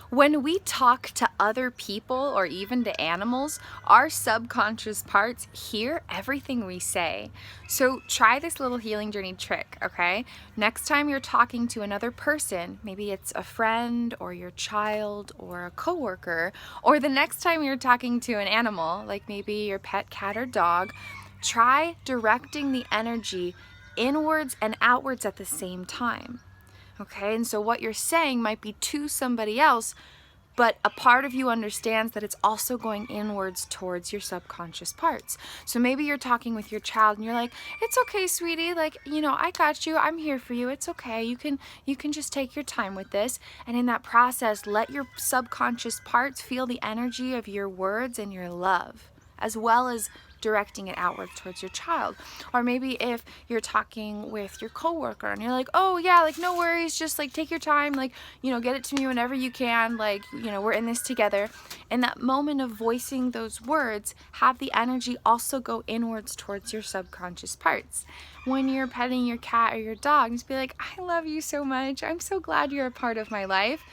When we talk to other people or even to animals, our subconscious parts hear everything we say. So try this little healing journey trick, okay? Next time you're talking to another person, maybe it's a friend or your child or a coworker, or the next time you're talking to an animal, like maybe your pet cat or dog, try directing the energy inwards and outwards at the same time. Okay, and so what you're saying might be to somebody else, but a part of you understands that it's also going inwards towards your subconscious parts. So maybe you're talking with your child and you're like, it's okay, sweetie, like, I got you, I'm here for you, it's okay, you can just take your time with this. And in that process, let your subconscious parts feel the energy of your words and your love, as well as directing it outward towards your child. Or maybe if you're talking with your coworker and you're like, oh yeah, like no worries, just like take your time, like, get it to me whenever you can, like, we're in this together. In that moment of voicing those words, have the energy also go inwards towards your subconscious parts. When you're petting your cat or your dog, just be like, I love you so much, I'm so glad you're a part of my life.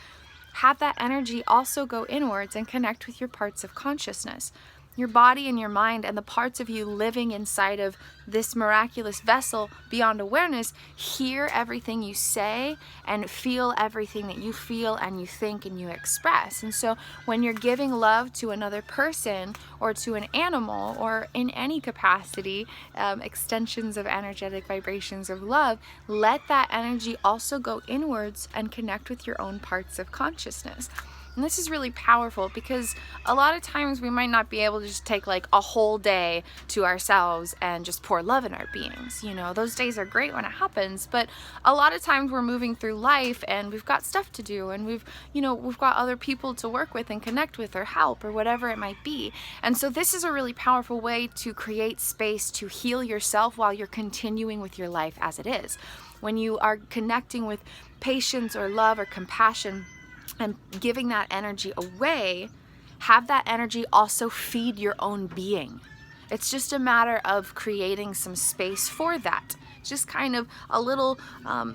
Have that energy also go inwards and connect with your parts of consciousness. Your body and your mind and the parts of you living inside of this miraculous vessel beyond awareness hear everything you say and feel everything that you feel and you think and you express. And so when you're giving love to another person or to an animal or in any capacity, extensions of energetic vibrations of love, let that energy also go inwards and connect with your own parts of consciousness. And this is really powerful because a lot of times we might not be able to just take like a whole day to ourselves and just pour love in our beings. Those days are great when it happens, but a lot of times we're moving through life and we've got stuff to do and we've got other people to work with and connect with or help or whatever it might be. And so this is a really powerful way to create space to heal yourself while you're continuing with your life as it is. When you are connecting with patience or love or compassion, and giving that energy away, have that energy also feed your own being. It's just a matter of creating some space for that. Just kind of a little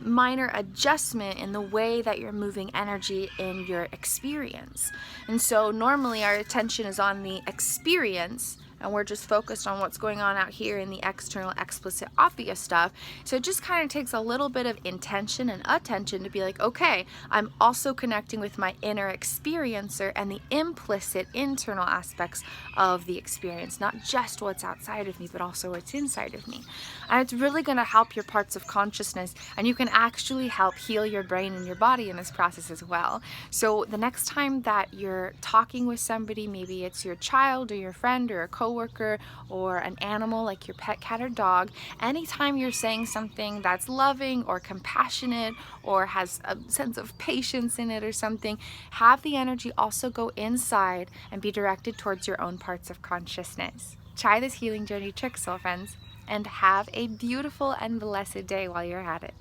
minor adjustment in the way that you're moving energy in your experience. And so normally our attention is on the experience and we're just focused on what's going on out here in the external, explicit, obvious stuff. So it just kind of takes a little bit of intention and attention to be like, okay, I'm also connecting with my inner experiencer and the implicit internal aspects of the experience, not just what's outside of me, but also what's inside of me. And it's really going to help your parts of consciousness, and you can actually help heal your brain and your body in this process as well. So the next time that you're talking with somebody, maybe it's your child or your friend or a coworker or an animal like your pet cat or dog, anytime you're saying something that's loving or compassionate or has a sense of patience in it or something, have the energy also go inside and be directed towards your own parts of consciousness. Try this healing journey trick, soul friends, and have a beautiful and blessed day while you're at it.